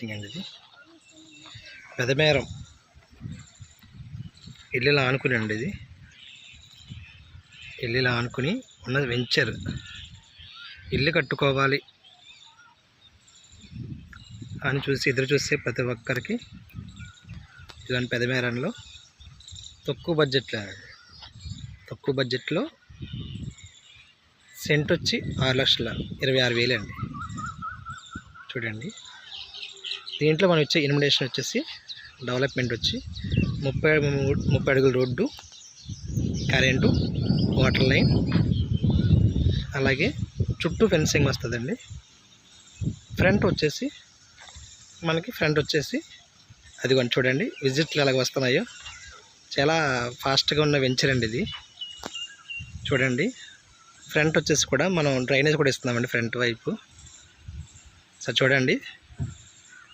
Projecting అండి ఇది. పెదమేరం ఇల్లులా ఆనుకుని అండి ఇది. ఇల్లులా ఆనుకుని ఉన్నది వెంచర్. ఇల్లు కట్టుకోవాలి అని ఎదురు చూసే ప్రతి ఒక్కరికి ఇలాంటి పెదమేరంలో తక్కువ బడ్జెట్లో సెంట్ వచ్చి 6,26,000 అండి. చూడండి, దీంట్లో మనం ఇచ్చే ఇన్విటేషన్ వచ్చేసి డెవలప్మెంట్ వచ్చి 30 అడుగుల రోడ్డు, కరెంటు, వాటర్ లైన్, అలాగే చుట్టూ ఫెన్సింగ్ వస్తుందండి. ఫ్రంట్ వచ్చేసి అదిగోండి చూడండి విజిట్లు ఎలాగ వస్తున్నాయో. చాలా ఫాస్ట్గా ఉన్న వెంచర్ అండి ఇది. చూడండి, ఫ్రంట్ వచ్చేసి కూడా మనం డ్రైనేజ్ కూడా ఇస్తున్నామండి ఫ్రంట్ వైపు. సో చూడండి,